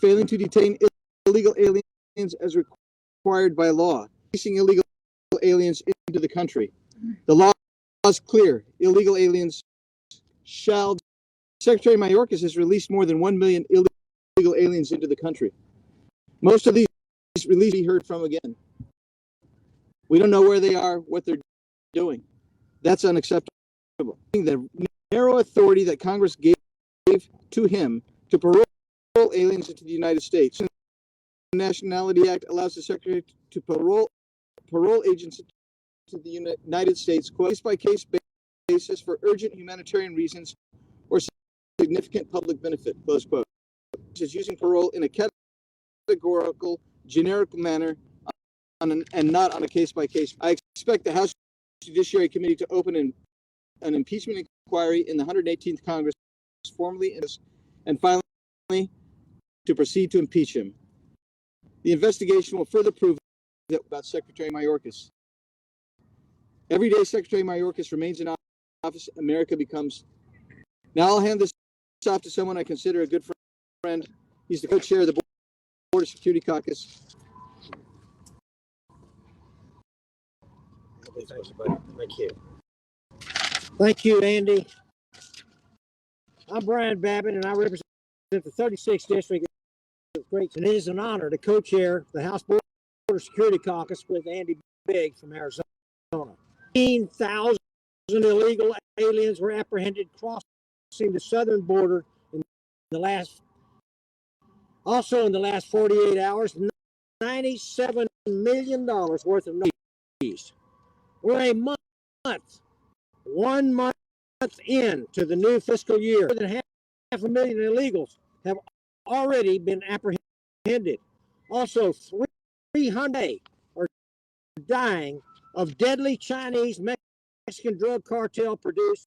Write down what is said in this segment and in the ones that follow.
failing to detain illegal aliens as required by law, releasing illegal aliens into the country. The law is clear. Illegal aliens shall. Secretary Mayorkas has released more than 1 million illegal aliens into the country. Most of these releases be heard from again. We don't know where they are, what they're doing. That's unacceptable. The narrow authority that Congress gave to him to parole aliens into the United States. The Nationality Act allows the Secretary to parole agents to the United States, case-by-case basis for urgent humanitarian reasons or significant public benefit, close quote. Is using parole in a categorical, generic manner and not on a case-by-case. I expect the House Judiciary Committee to open an impeachment inquiry in the 118th Congress formally and finally to proceed to impeach him. The investigation will further prove that about Secretary Mayorkas. Every day Secretary Mayorkas remains in office, America becomes. Now I'll hand this off to someone I consider a good friend. He's the co-chair of the Border Security Caucus. Thank you. Thank you, Andy. I'm Brian Babbitt, and I represent the 36th District of Great. And it is an honor to co-chair the House Border Security Caucus with Andy Bigg from Arizona. 15,000 illegal aliens were apprehended crossing the southern border in the last 48 hours. $97 million worth of fees. We're a month, 1 month into the new fiscal year. More than half a million illegals have already been apprehended. Also, 300 are dying of deadly Chinese Mexican drug cartel produced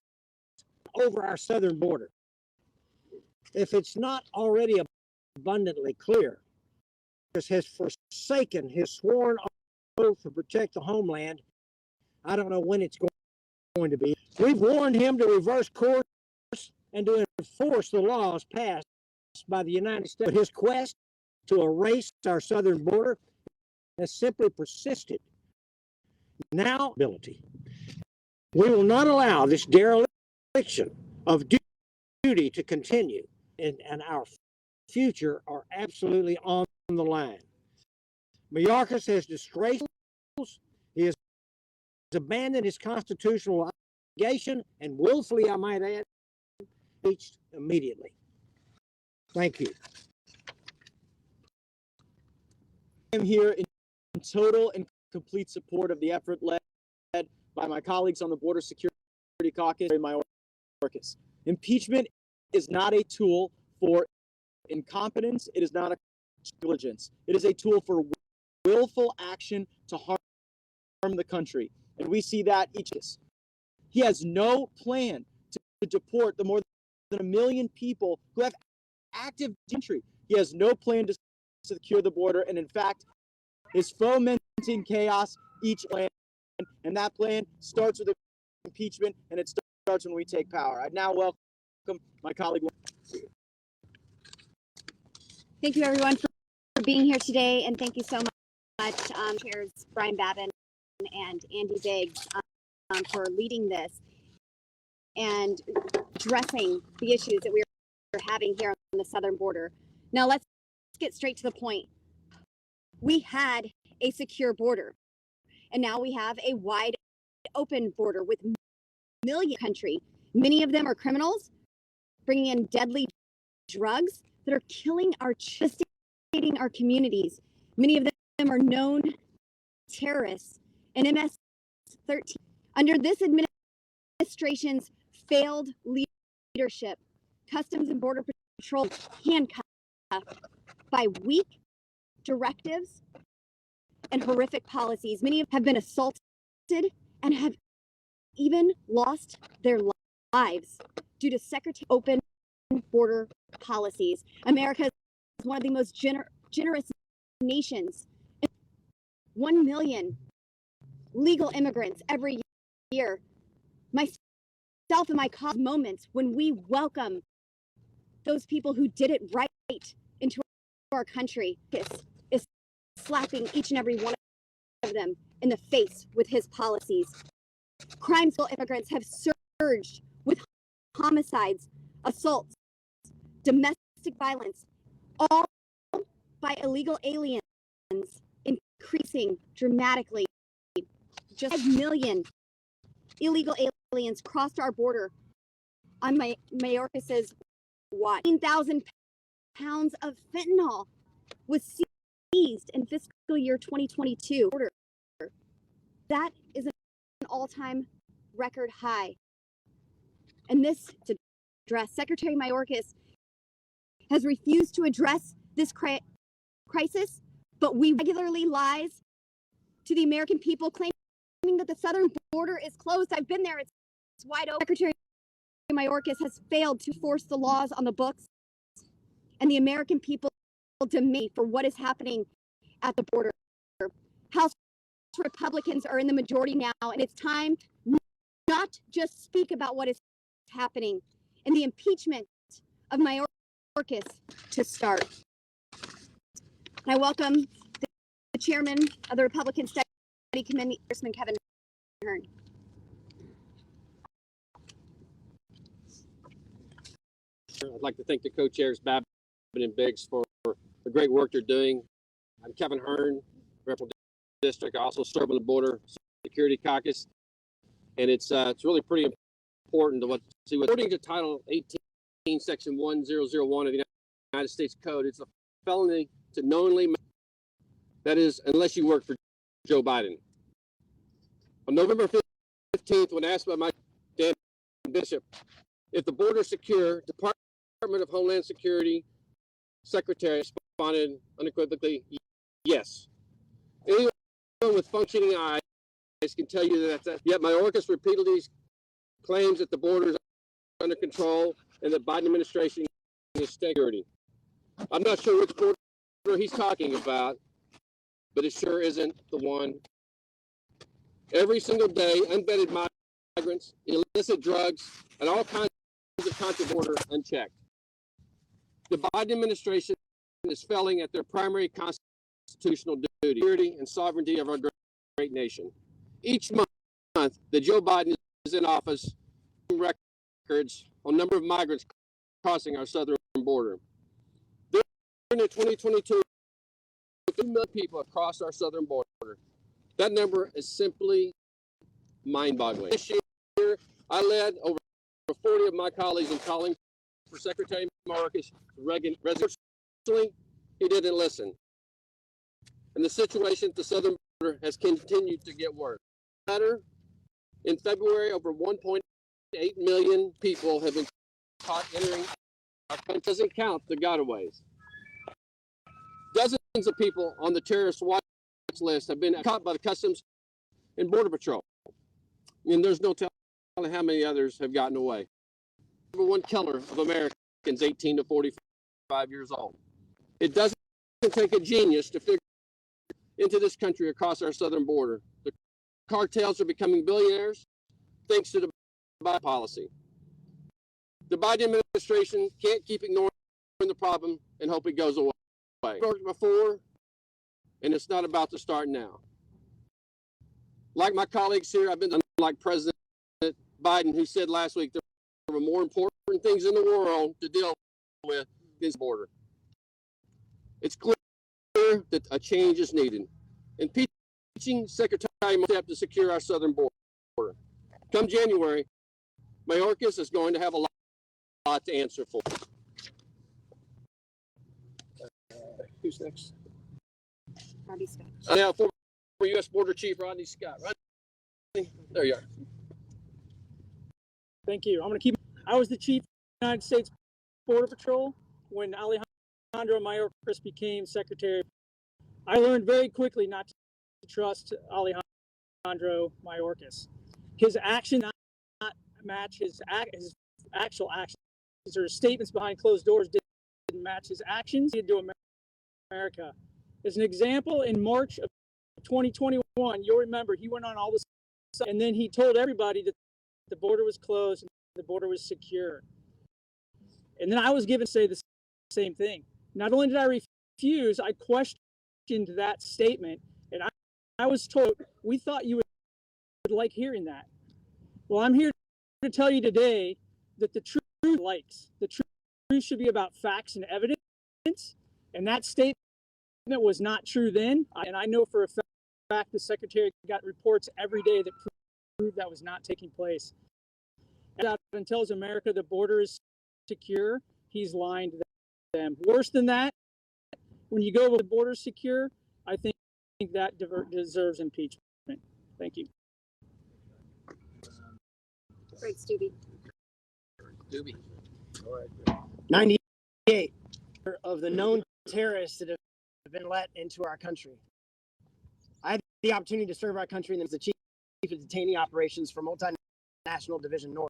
over our southern border. If it's not already abundantly clear, Congress has forsaken his sworn oath to protect the homeland. I don't know when it's going to be. We've warned him to reverse course and to enforce the laws passed by the United States. But his quest to erase our southern border has simply persisted. Now, ability. We will not allow this dereliction of duty to continue, and our future are absolutely on the line. Mayorkas has disgraced. He has abandoned his constitutional obligation and willfully, I might add, impeached immediately. Thank you. I'm here in total and complete support of the effort led by my colleagues on the Border Security Caucus, Mayorkas. Impeachment is not a tool for incompetence. It is not a negligence. It is a tool for willful action to harm the country. And we see that each is. He has no plan to deport the more than 1 million people who have active entry. He has no plan to secure the border, and in fact, is fomenting chaos each land. And that plan starts with impeachment, and it starts when we take power. I now welcome my colleague. Thank you, everyone, for being here today, and thank you so much, Chairs Brian Babin and Andy Biggs, for leading this and addressing the issues that we're having here on the southern border. Now, let's get straight to the point. We had a secure border, and now we have a wide open border with million country. Many of them are criminals, bringing in deadly drugs that are killing devastating our communities. Many of them are known terrorists and MS-13. Under this administration's failed leadership, Customs and Border Patrol handcuffed by weak directives and horrific policies. Many have been assaulted and have even lost their lives due to Secretary open border policies. America is one of the most generous nations. 1 million legal immigrants every year. Myself and my colleagues, moments when we welcome those people who did it right into our country is slapping each and every one of them in the face with his policies. Crimes of immigrants have surged with homicides, assaults, domestic violence, all by illegal aliens increasing dramatically. Just 5 million illegal aliens crossed our border on Mayorkas's watch. 15,000 pounds of fentanyl was seized in fiscal year 2022. That is an all-time record high. And this to address, Secretary Mayorkas has refused to address this crisis, but we regularly lies to the American people, claiming that the southern border is closed. I've been there, it's wide open. Secretary Mayorkas has failed to force the laws on the books, and the American people demand for what is happening at the border. House Republicans are in the majority now, and it's time not just speak about what is happening in the impeachment of Mayorkas to start. I welcome the chairman of the Republican Study Committee, Congressman Kevin Hern. I'd like to thank the co-chairs Babin and Biggs for the great work they're doing. I'm Kevin Hern, Representative District. I also serve on the Border Security Caucus, and it's really pretty important to see what. According to Title 18, Section 1001 of the United States Code, it's a felony to knowingly. That is, unless you work for Joe Biden. On November 15th, when asked by my Dan Bishop if the border is secure, Department of Homeland Security Secretary responded unequivocally, yes. Anyone with functioning eyes can tell you that that's. Yet Mayorkas repeatedly claims that the border is under control and the Biden administration is security. I'm not sure which border he's talking about, but it sure isn't the one. Every single day, unvetted migrants, illicit drugs, and all kinds of contraband border unchecked. The Biden administration is failing at their primary constitutional duty, security and sovereignty of our great nation. Each month that Joe Biden is in office, records on number of migrants crossing our southern border. During the 2022, 2 million people have crossed our southern border. That number is simply mind-boggling. This year, I led over 40 of my colleagues in calling for Secretary Mayorkas' resignation. He didn't listen. And the situation at the southern border has continued to get worse. In February, over 1.8 million people have been caught entering our country. Doesn't count the gotaways. Dozens of people on the terrorist watch list have been caught by the Customs and Border Patrol. And there's no telling how many others have gotten away. Number one killer of Americans 18 to 45 years old. It doesn't take a genius to figure into this country across our southern border. The cartels are becoming billionaires thanks to the Biden policy. The Biden administration can't keep ignoring the problem and hope it goes away. It worked before, and it's not about to start now. Like my colleagues here, I've been unlike President Biden, who said last week there were more important things in the world to deal with this border. It's clear that a change is needed. Impeaching Secretary Mayorkas to secure our southern border. Come January, Mayorkas is going to have a lot to answer for. Who's next? Rodney Scott. Now, former U.S. Border Chief Rodney Scott. Rodney, there you are. Thank you. I was the chief of the United States Border Patrol when Alejandro Mayorkas became secretary. I learned very quickly not to trust Alejandro Mayorkas. His actions not match his actual actions. Or statements behind closed doors didn't match his actions. He did to America. As an example, in March of 2021, you'll remember he went on all this, and then he told everybody that the border was closed and the border was secure. And then I was given to say the same thing. Not only did I confused. I questioned that statement, and I was told, we thought you would like hearing that. Well, I'm here to tell you today that the truth likes. The truth should be about facts and evidence, and that statement was not true then. And I know for a fact the Secretary got reports every day that proved that was not taking place. And tells America the border is secure, he's lying to them. Worse than that, when you go with the border secure, I think that deserves impeachment. Thank you. Great, Stevie. 98 of the known terrorists that have been let into our country. I had the opportunity to serve our country as the chief of detainee operations for Multinational Division North.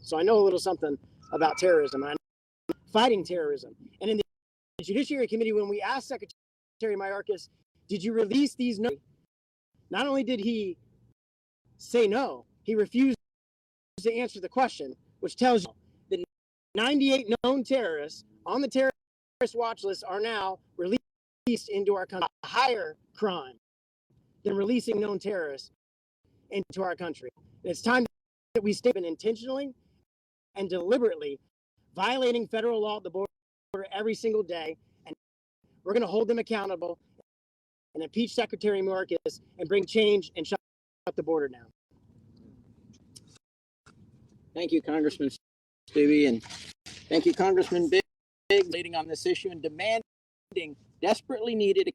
So I know a little something about terrorism and fighting terrorism. And in the Judiciary Committee, when we asked Secretary Mayorkas, did you release these notes? Not only did he say no, he refused to answer the question, which tells you that 98 known terrorists on the terrorist watch list are now released into our country. A higher crime than releasing known terrorists into our country. And it's time that we step in intentionally and deliberately violating federal law at the border every single day. And we're going to hold them accountable and impeach Secretary Mayorkas and bring change and shut the border down. Thank you, Congressman Stevie, and thank you, Congressman Biggs, leading on this issue and demanding desperately needed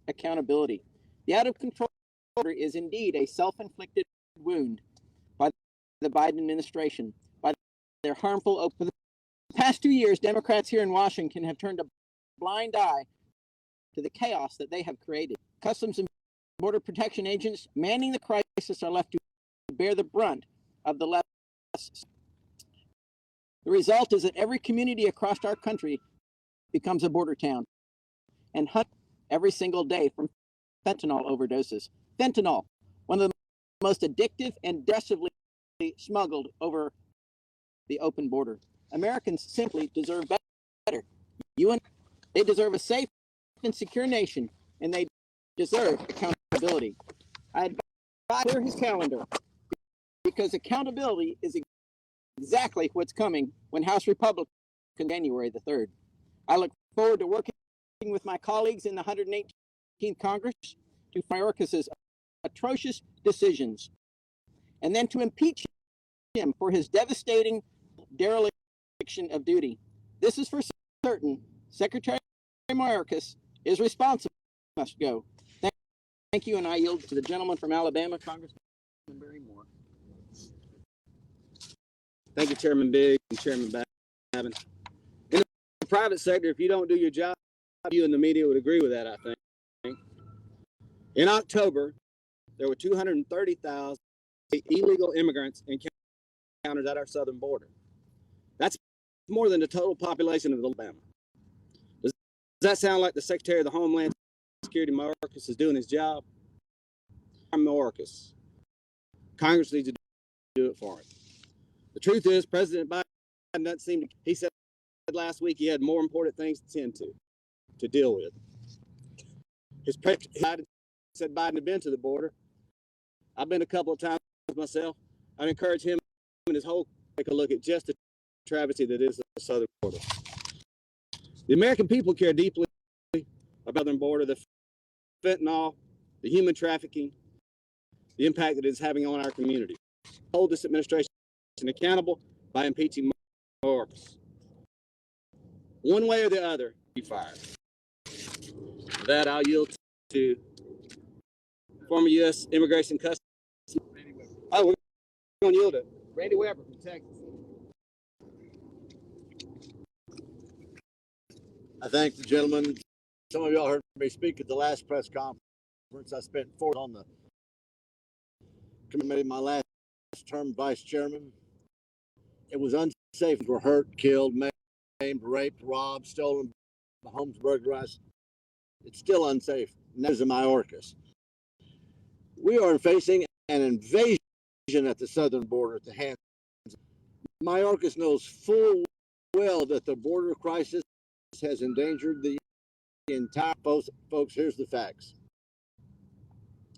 accountability. The out-of-control border is indeed a self-inflicted wound by the Biden administration, by their harmful open. The past 2 years, Democrats here in Washington have turned a blind eye to the chaos that they have created. Customs and Border Protection agents manning the crisis are left to bear the brunt of the left. The result is that every community across our country becomes a border town and hunt every single day from fentanyl overdoses. Fentanyl, one of the most addictive and deceptively smuggled over the open border. Americans simply deserve better. They deserve a safe and secure nation, and they deserve accountability. I advise clear his calendar, because accountability is exactly what's coming when House Republicans January the 3rd. I look forward to working with my colleagues in the 118th Congress to Mayorkas' atrocious decisions, and then to impeach him for his devastating dereliction of duty. This is for certain. Secretary Mayorkas is responsible. Must go. Thank you, and I yield to the gentleman from Alabama, Congressman Barry Moore. Thank you, Chairman Biggs and Chairman Babin. In the private sector, if you don't do your job, you and the media would agree with that, I think. In October, there were 230,000 illegal immigrants encountered at our southern border. That's more than the total population of Alabama. Does that sound like the Secretary of the Homeland Security, Mayorkas, is doing his job? Mayorkas. Congress needs to do it for him. The truth is, President Biden doesn't seem to. He said last week he had more important things to tend to deal with. His president said Biden had been to the border. I've been a couple of times myself. I'd encourage him and his whole take a look at just the travesty that is the southern border. The American people care deeply about the border, the fentanyl, the human trafficking, the impact that it's having on our community. Hold this administration accountable by impeaching Mayorkas. One way or the other, be fired. With that, I'll yield to former U.S. Immigration Customs. Oh, we're going to yield it. Randy Weber from Texas. I thank the gentleman. Some of y'all heard me speak at the last press conference. I spent 4 on the committee, my last term vice chairman. It was unsafe. Were hurt, killed, maimed, raped, robbed, stolen, homes burglarized. It's still unsafe. And that is in Mayorkas. We are facing an invasion at the southern border at the hands. Mayorkas knows full well that the border crisis has endangered the entire folks, here's the facts.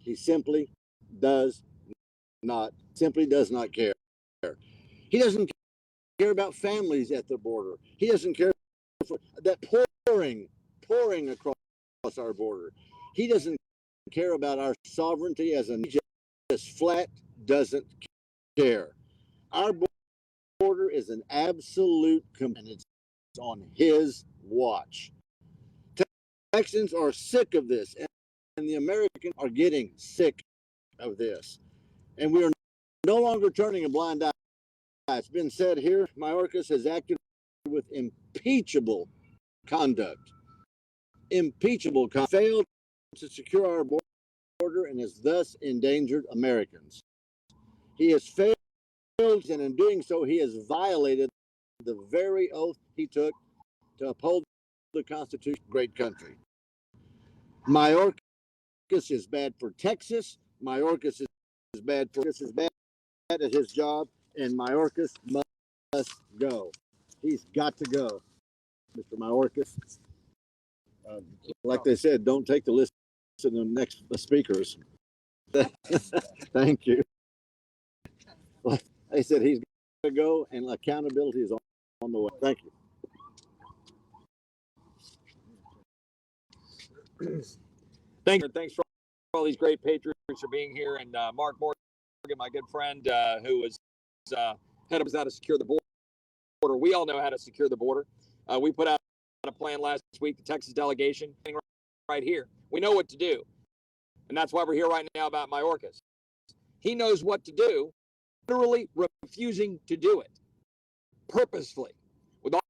He simply does not care. He doesn't care about families at the border. He doesn't care for that pouring across our border. He doesn't care about our sovereignty as a nation. Just flat doesn't care. Our border is an absolute, and it's on his watch. Texans are sick of this, and the Americans are getting sick of this. And we are no longer turning a blind eye. It's been said here, Mayorkas has acted with impeachable conduct. Failed to secure our border and has thus endangered Americans. He has failed, and in doing so, he has violated the very oath he took to uphold the Constitution of a great country. Mayorkas is bad for Texas. Mayorkas is bad at his job, and Mayorkas must go. He's got to go, Mr. Mayorkas. Like they said, don't take the list to the next speakers. Thank you. Like they said, he's got to go, and accountability is on the way. Thank you. Thanks for all these great patriots for being here, and Mark Morgan, my good friend, who was head of how to secure the border. We all know how to secure the border. We put out a plan last week, the Texas delegation, right here. We know what to do, and that's why we're here right now about Mayorkas. He knows what to do, literally refusing to do it, purposefully. With all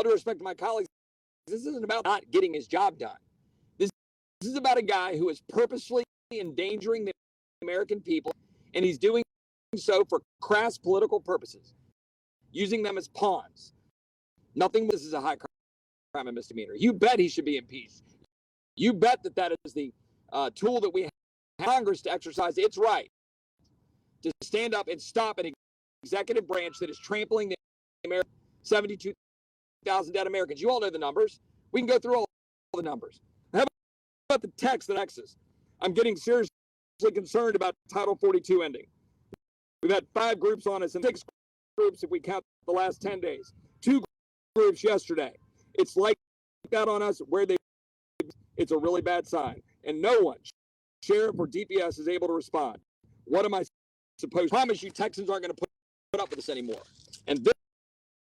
due respect to my colleagues, this isn't about not getting his job done. This is about a guy who is purposefully endangering the American people, and he's doing so for crass political purposes, using them as pawns. Nothing. This is a high crime and misdemeanor. You bet he should be impeached. You bet that is the tool that we have Congress to exercise its right to stand up and stop an executive branch that is trampling the American 72,000 dead Americans. You all know the numbers. We can go through all the numbers. How about the text that Texas? I'm getting seriously concerned about Title 42 ending. We've had 5 groups on us and 6 groups if we count the last 10 days. 2 groups yesterday. It's like that on us where it's a really bad sign. And no one, sheriff or DPS, is able to respond. What am I supposed to promise you? Texans aren't going to put up with this anymore. And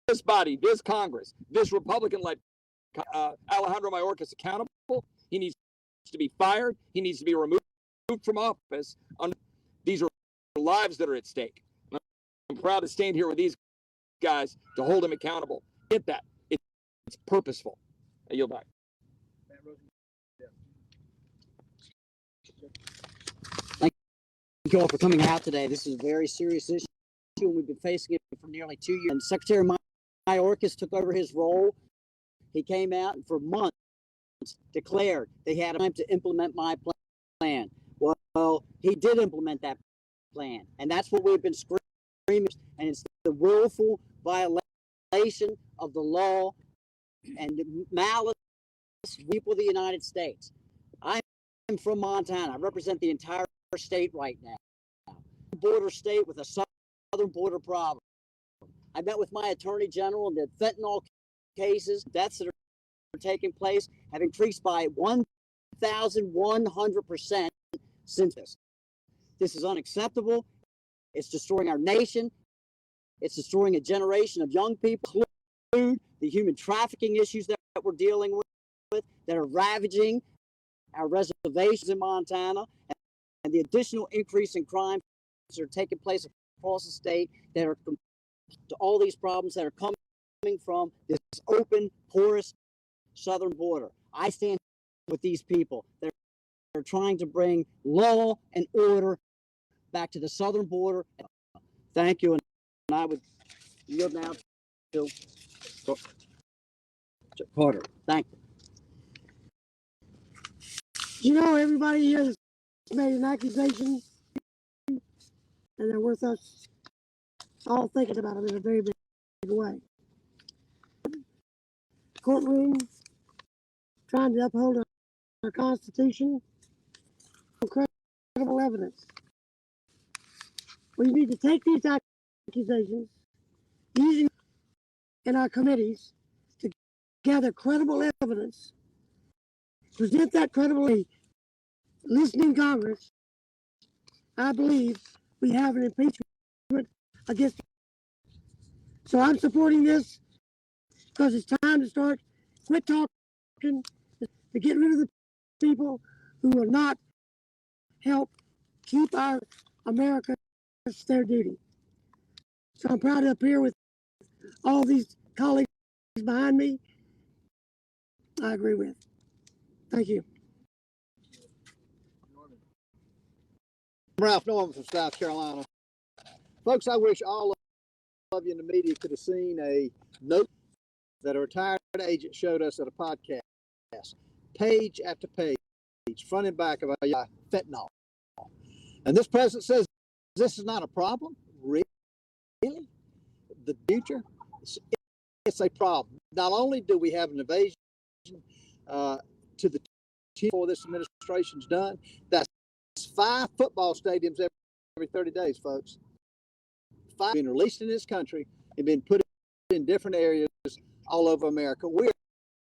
this body, this Congress, this Republican-led Alejandro Mayorkas accountable. He needs to be fired. He needs to be removed from office. These are lives that are at stake. I'm proud to stand here with these guys to hold him accountable. Get that. It's purposeful. I yield back. Thank you all for coming out today. This is a very serious issue, and we've been facing it for nearly 2 years. And Secretary Mayorkas took over his role. He came out and for months declared they had time to implement my plan. Well, he did implement that plan, and that's what we've been screaming. And it's the willful violation of the law and malice people of the United States. I'm from Montana. I represent the entire state right now. Border state with a southern border problem. I met with my attorney general, and the fentanyl cases, deaths that are taking place have increased by 1,100% since this. This is unacceptable. It's destroying our nation. It's destroying a generation of young people. The human trafficking issues that we're dealing with that are ravaging our reservations in Montana, and the additional increase in crime that are taking place across the state that are to all these problems that are coming from this open, porous southern border. I stand with these people that are trying to bring law and order back to the southern border. Thank you, and I would yield now to Carter. Thank you. You know, everybody here has made an accusation, and they're worth us all thinking about them in a very big way. Courtroom, trying to uphold our Constitution. Credible evidence. We need to take these accusations, using in our committees to gather credible evidence, present that credibly. Listening Congress, I believe we have an impeachment against. So I'm supporting this because it's time to start. Quit talking, to get rid of the people who will not help keep our America. It's their duty. So I'm proud to appear with all these colleagues behind me. I agree with. Thank you. Ralph Norman from South Carolina. Folks, I wish all of you in the media could have seen a note that a retired agent showed us at a podcast. Page after page, front and back of a fentanyl. And this president says this is not a problem? Really? The future? It's a problem. Not only do we have an invasion to the team before this administration's done, that's 5 football stadiums every 30 days, folks. 5 being released in this country and being put in different areas all over America. We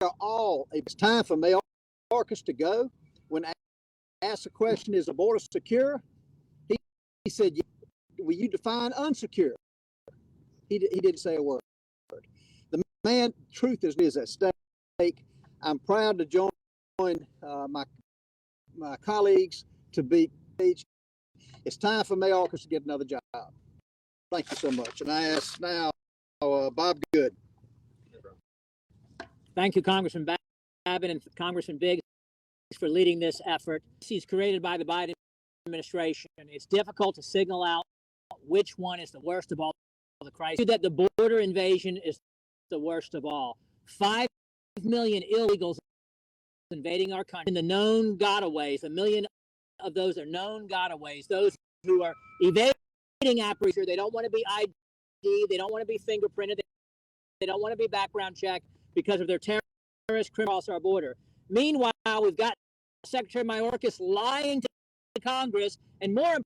are all, it's time for Mayorkas to go. When asked the question, is the border secure? He said, will you define unsecure? He didn't say a word. The man, truth is at stake. I'm proud to join my colleagues to be. It's time for Mayorkas to get another job. Thank you so much. And I ask now Bob Good. Thank you, Congressman Babin and Congressman Biggs, for leading this effort. He's created by the Biden administration. It's difficult to signal out which one is the worst of all the crises. That the border invasion is the worst of all. 5 million illegals invading our country. In the known gotaways, 1 million of those are known gotaways. Those who are evading apprehension, they don't want to be ID, they don't want to be fingerprinted, they don't want to be background checked because of their terrorist criminals across our border. Meanwhile, we've got Secretary Mayorkas lying to Congress and more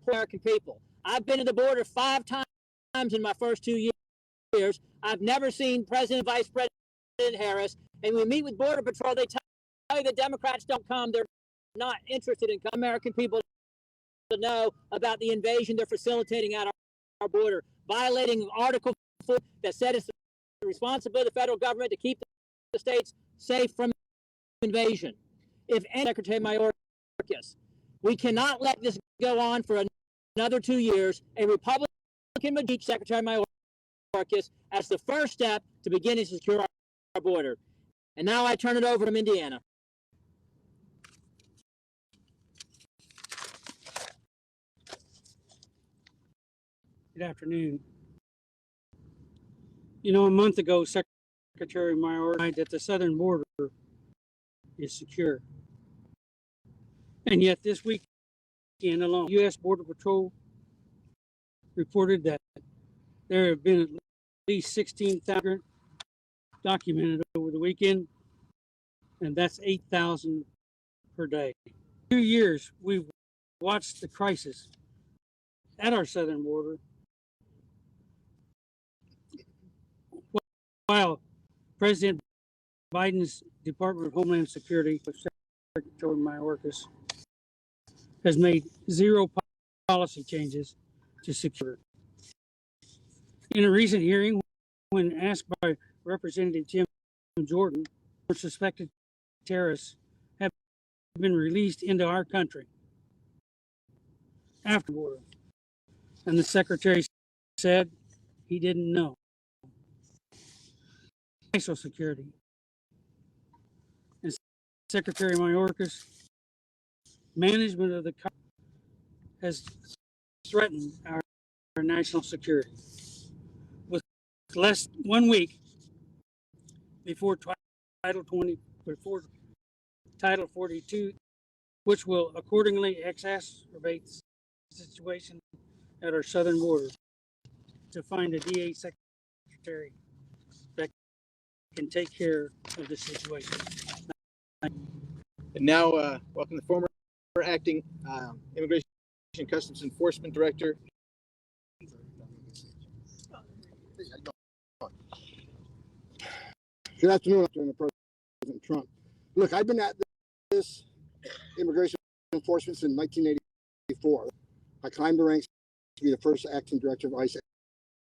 American people. I've been to the border 5 times in my first 2 years. I've never seen President, Vice President Harris, and we meet with Border Patrol. They tell you the Democrats don't come. They're not interested in American people to know about the invasion they're facilitating at our border, violating Article 4 that said it's the responsibility of the federal government to keep the states safe from invasion. If any, Secretary Mayorkas, we cannot let this go on for another 2 years. A Republican would impeach Secretary Mayorkas as the first step to begin to secure our border. And now I turn it over to Indiana. Good afternoon. You know, a month ago, Secretary Mayorkas said that the southern border is secure. And yet this weekend alone, U.S. Border Patrol reported that there have been at least 16,000 documented over the weekend, and that's 8,000 per day. 2 years, we've watched the crisis at our southern border while President Biden's Department of Homeland Security, Secretary Mayorkas, has made 0 policy changes to secure it. In a recent hearing, when asked by Representative Jim Jordan, suspected terrorists have been released into our country afterward, and the Secretary said he didn't know. National security. And Secretary Mayorkas' management of the country has threatened our national security. With less 1 week before Title 42, which will accordingly exacerbate the situation at our southern border, to find a DA secretary that can take care of the situation. And now, welcome the former acting Immigration and Customs Enforcement Director. Good afternoon, President Trump. Look, I've been at this immigration enforcement since 1984. I climbed the ranks to be the first acting director of ICE.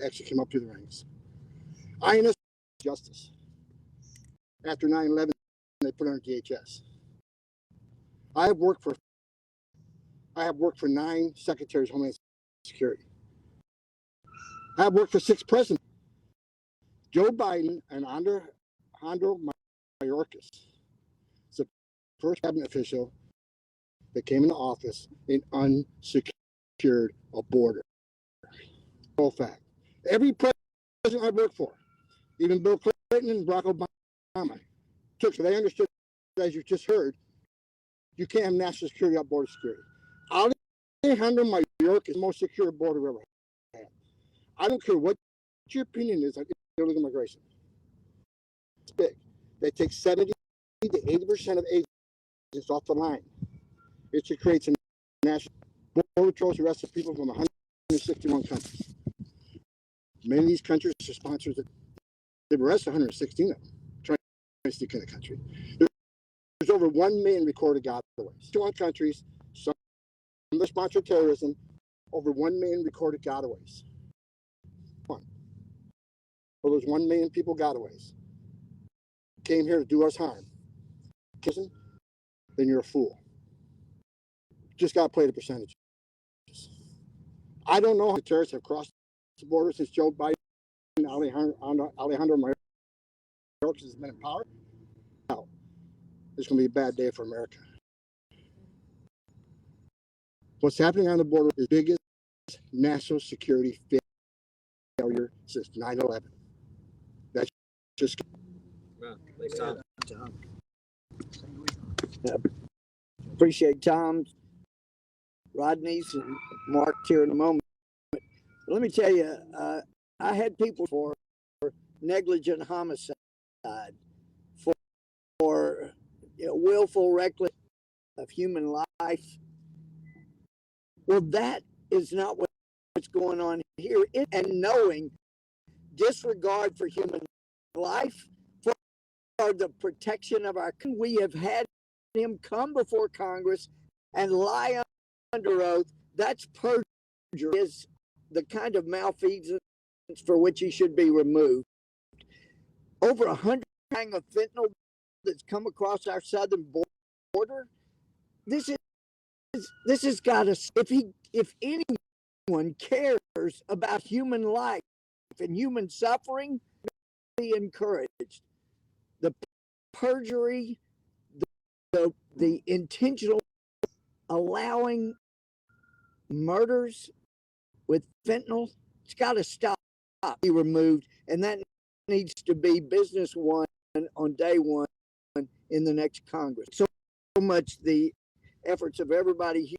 Actually came up through the ranks. I innocent justice. After 9/11, they put it on DHS. I have worked for 9 secretaries of Homeland Security. I have worked for 6 presidents. Joe Biden and Alejandro Mayorkas is the first cabinet official that came into office in unsecured a border. Full fact. Every president I've worked for, even Bill Clinton and Barack Obama, took so they understood, as you just heard, you can't have national security without border security. Alejandro Mayorkas is the most secure border we ever had. I don't care what your opinion is on illegal immigration. It's big. They take 70 to 80% of agents off the line. It creates a national border patrols arresting people from 161 countries. Many of these countries are sponsors that they've arrested 116 of them trying to sneak in the country. There's over 1 million recorded gotaways. 21 countries, some of them sponsor terrorism, over 1 million recorded gotaways. Well, there's 1 million people gotaways. Came here to do us harm. Kissing, then you're a fool. Just got to play the percentages. I don't know how the terrorists have crossed the border since Joe Biden and Alejandro Mayorkas has been in power. Now, it's going to be a bad day for America. What's happening on the border is the biggest national security failure since 9/11. That's just. Appreciate Tom, Rodney's, and Mark here in a moment. But let me tell you, I had people for negligent homicide, for willful reckless of human life. Well, that is not what's going on here. And knowing disregard for human life, for the protection of our country, we have had him come before Congress and lie under oath. That's perjury. Is the kind of malfeasance for which he should be removed. Over 100 pounds of fentanyl that's come across our southern border. This has got to. If anyone cares about human life and human suffering, be encouraged. The perjury, the intentional allowing murders with fentanyl, it's got to stop, be removed, and that needs to be business one on day one in the next Congress. So much the efforts of everybody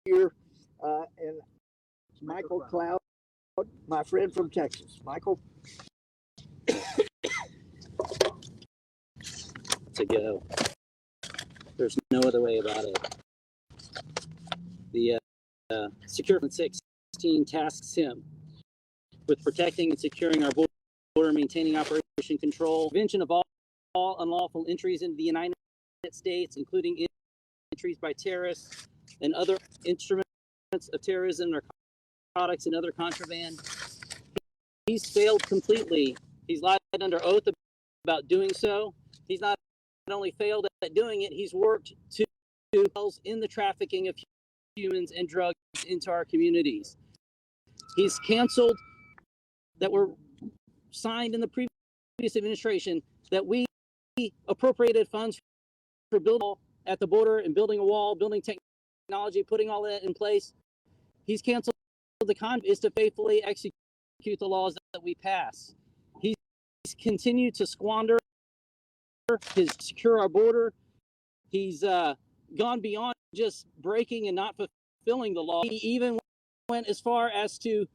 here, and Michael Cloud, my friend from Texas. Michael. To go. There's no other way about it. The Secure 16 tasks him with protecting and securing our border, maintaining operation control, prevention of all unlawful entries into the United States, including entries by terrorists and other instruments of terrorism, narcotics, and other contraband. He's failed completely. He's lied under oath about doing so. He's not only failed at doing it, he's worked to in the trafficking of humans and drugs into our communities. He's canceled that were signed in the previous administration that we appropriated funds for building at the border and building a wall, building technology, putting all that in place. He's canceled the is to faithfully execute the laws that we pass. He's continued to squander his secure our border. He's gone beyond just breaking and not fulfilling the law. He even went as far as to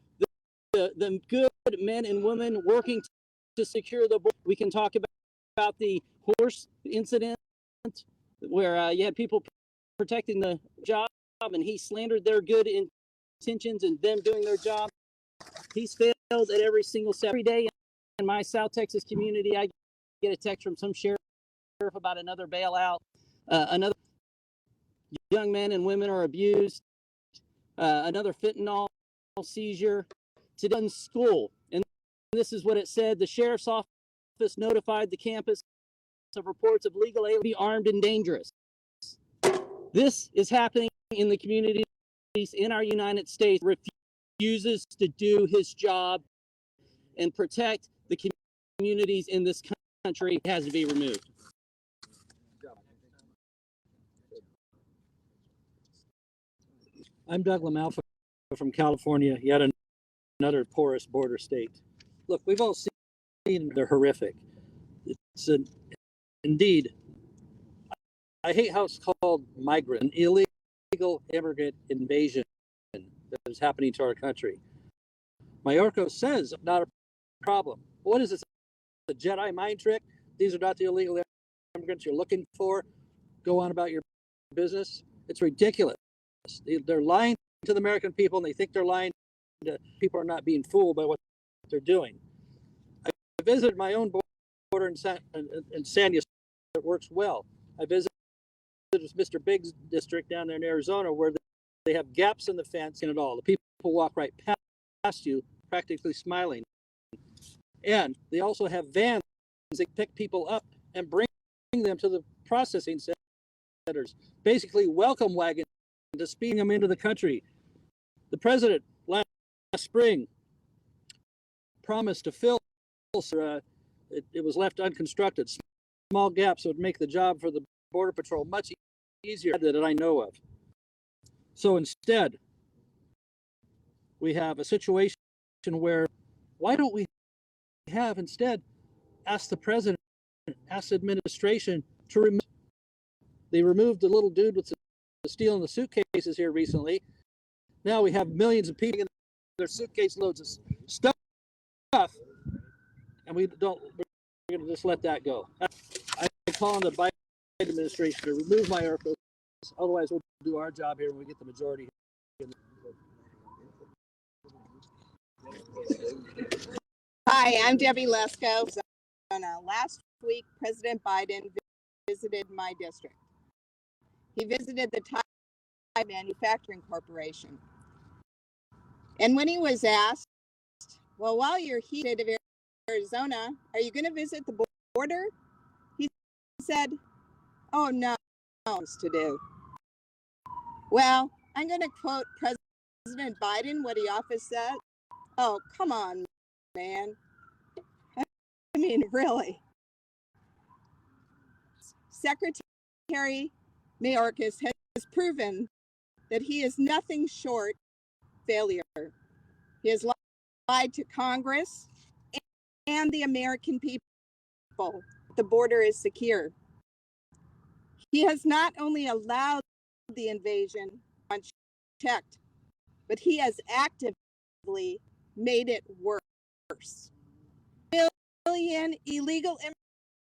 the good men and women working to secure the border. We can talk about the horse incident where you had people protecting the job, and he slandered their good intentions and them doing their job. He's failed at every single step. Every day in my South Texas community, I get a text from some sheriff about another bailout, another young men and women are abused, another fentanyl seizure today in school. And this is what it said: the sheriff's office notified the campus of reports of legal aliens be armed and dangerous. This is happening in the communities in our United States. Refuses to do his job and protect the communities in this country. Has to be removed. I'm Doug LaMalfa from California, yet another porous border state. Look, we've all seen they're horrific. It's indeed, I hate how it's called migrant, an illegal immigrant invasion that is happening to our country. Mayorkas says not a problem. What is this, a Jedi mind trick? These are not the illegal immigrants you're looking for. Go on about your business. It's ridiculous. They're lying to the American people, and they think they're lying. People are not being fooled by what they're doing. I visited my own border in San Ysidro. It works well. I visited Mr. Biggs district down there in Arizona, where they have gaps in the fence and it all. The people walk right past you, practically smiling. And they also have vans that pick people up and bring them to the processing centers, basically welcome wagons to speeding them into the country. The president last spring promised to fill, it was left unconstructed. Small gaps would make the job for the Border Patrol much easier that I know of. So instead, we have a situation where, why don't we have instead asked the president, asked the administration to remove, they removed the little dude with the stealing the suitcases here recently. Now we have millions of people in their suitcase loads of stuff, and we're going to just let that go. I call on the Biden administration to remove Mayorkas. Otherwise, we'll do our job here when we get the majority. Hi, I'm Debbie Lesko. Last week, President Biden visited my district. He visited the Thai Manufacturing Corporation. And when he was asked, well, while you're here in Arizona, are you going to visit the border? He said, oh, no, to do. Well, I'm going to quote President Biden, what he often said. Oh, come on, man. I mean, really. Secretary Mayorkas has proven that he is nothing short of failure. He has lied to Congress and the American people. The border is secure. He has not only allowed the invasion unchecked, but he has actively made it worse. Million illegal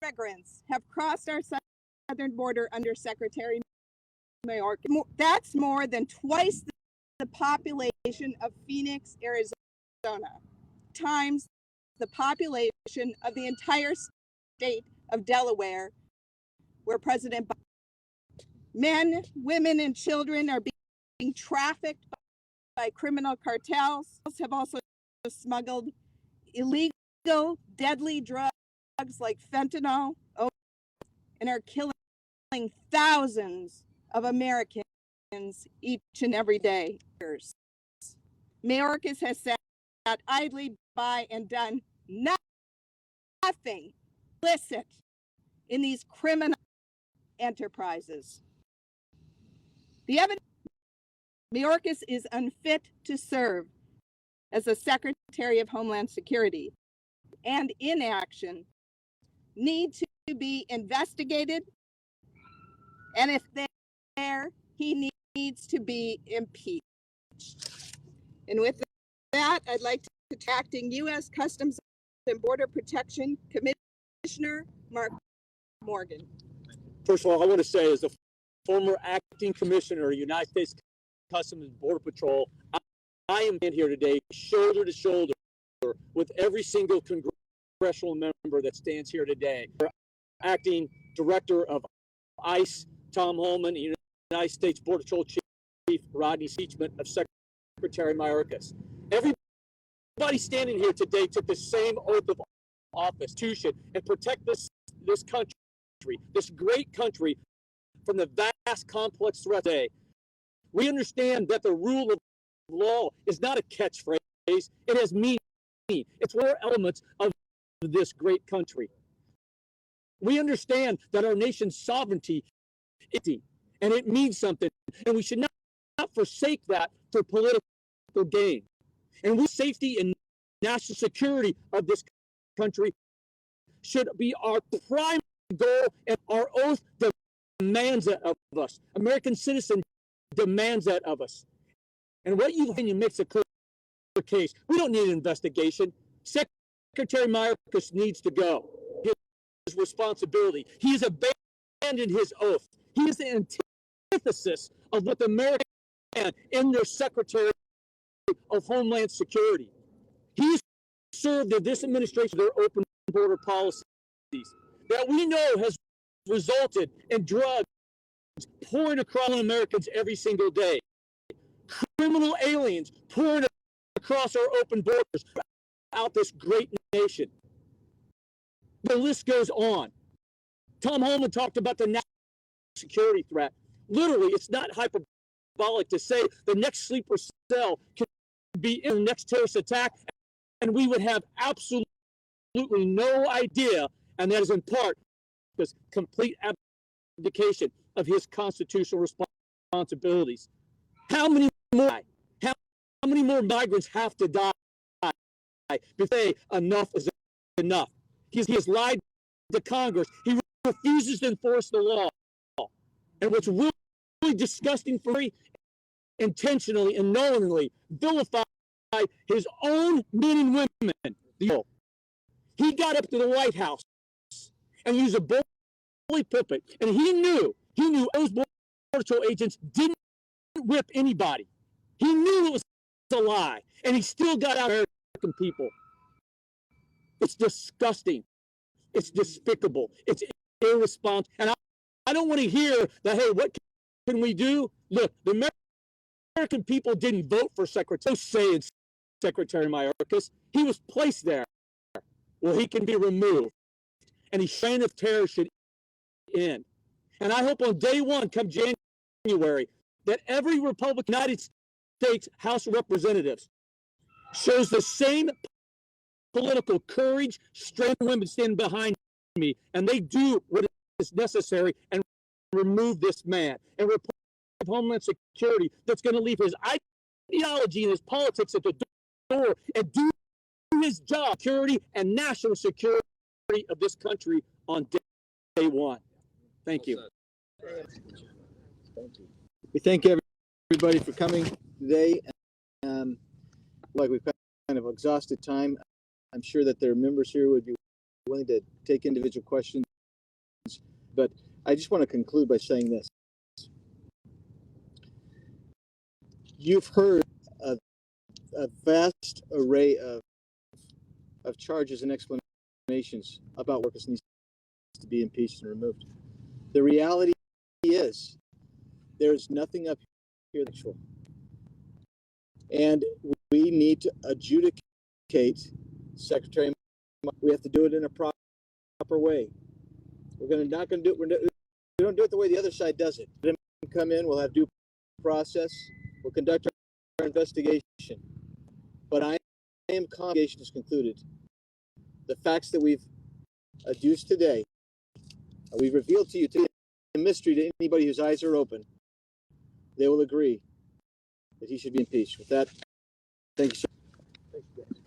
immigrants have crossed our southern border under Secretary Mayorkas. That's more than twice the population of Phoenix, Arizona, times the population of the entire state of Delaware, where President Biden. Men, women, and children are being trafficked by criminal cartels, have also smuggled illegal, deadly drugs like fentanyl, and are killing thousands of Americans each and every day. Mayorkas has sat idly by and done nothing illicit in these criminal enterprises. The evidence: Mayorkas is unfit to serve as the Secretary of Homeland Security, and inaction need to be investigated, and if there, he needs to be impeached. And with that, I'd like to acting U.S. Customs and Border Protection Commissioner Mark Morgan. First of all, I want to say, as the former acting commissioner of United States Customs and Border Patrol, I am in here today shoulder to shoulder with every single congressional member that stands here today. Acting Director of ICE, Tom Holman, United States Border Patrol Chief Rodney Impeachment of Secretary Mayorkas. Everybody standing here today took the same oath of office to and protect this country, this great country, from the vast complex threat today. We understand that the rule of law is not a catchphrase. It has meaning. It's one of the elements of this great country. We understand that our nation's sovereignty is, and it means something, and we should not forsake that for political gain. And we safety and national security of this country should be our prime goal, and our oath demands that of us. American citizen demands that of us. And what you makes a clear case. We don't need an investigation. Secretary Mayorkas needs to go. His responsibility. He has abandoned his oath. He is the antithesis of what the Americans had in their Secretary of Homeland Security. He's served in this administration their open border policies that we know has resulted in drugs pouring across Americans every single day. Criminal aliens pouring across our open borders out this great nation. The list goes on. Tom Holman talked about the national security threat. Literally, it's not hyperbolic to say the next sleeper cell could be in the next terrorist attack, and we would have absolutely no idea, and that is in part because complete abdication of his constitutional responsibilities. How many more migrants have to die before enough is enough? He has lied to Congress. He refuses to enforce the law. And what's really disgusting for me, intentionally and knowingly vilify his own men and women. He got up to the White House and used a bully pulpit, and he knew those Border Patrol agents didn't whip anybody. He knew it was a lie, and he still got out American people. It's disgusting. It's despicable. It's irresponsible. And I don't want to hear that, hey, what can we do? Look, the American people didn't vote for Secretary Mayorkas. He was placed there. Well, he can be removed. And his reign of terror should end. And I hope on day one, come January, that every Republican United States House of Representatives shows the same political courage, strength, women stand behind me, and they do what is necessary and remove this man and replace Homeland Security that's going to leave his ideology and his politics at the door and do his job, security and national security of this country on day one. Thank you. Thank you. We thank everybody for coming today. Like we've kind of exhausted time. I'm sure that there are members here who would be willing to take individual questions, but I just want to conclude by saying this. You've heard a vast array of charges and explanations about Mayorkas needs to be impeached and removed. The reality is there's nothing up here that's actual. And we need to adjudicate Secretary. We have to do it in a proper way. We don't do it the way the other side does it. Let them come in, we'll have due process, we'll conduct our investigation. But I am confident is concluded. The facts that we've adduced today, we've revealed to you today, a mystery to anybody whose eyes are open. They will agree that he should be impeached. With that, thank you, sir. Thank you, guys.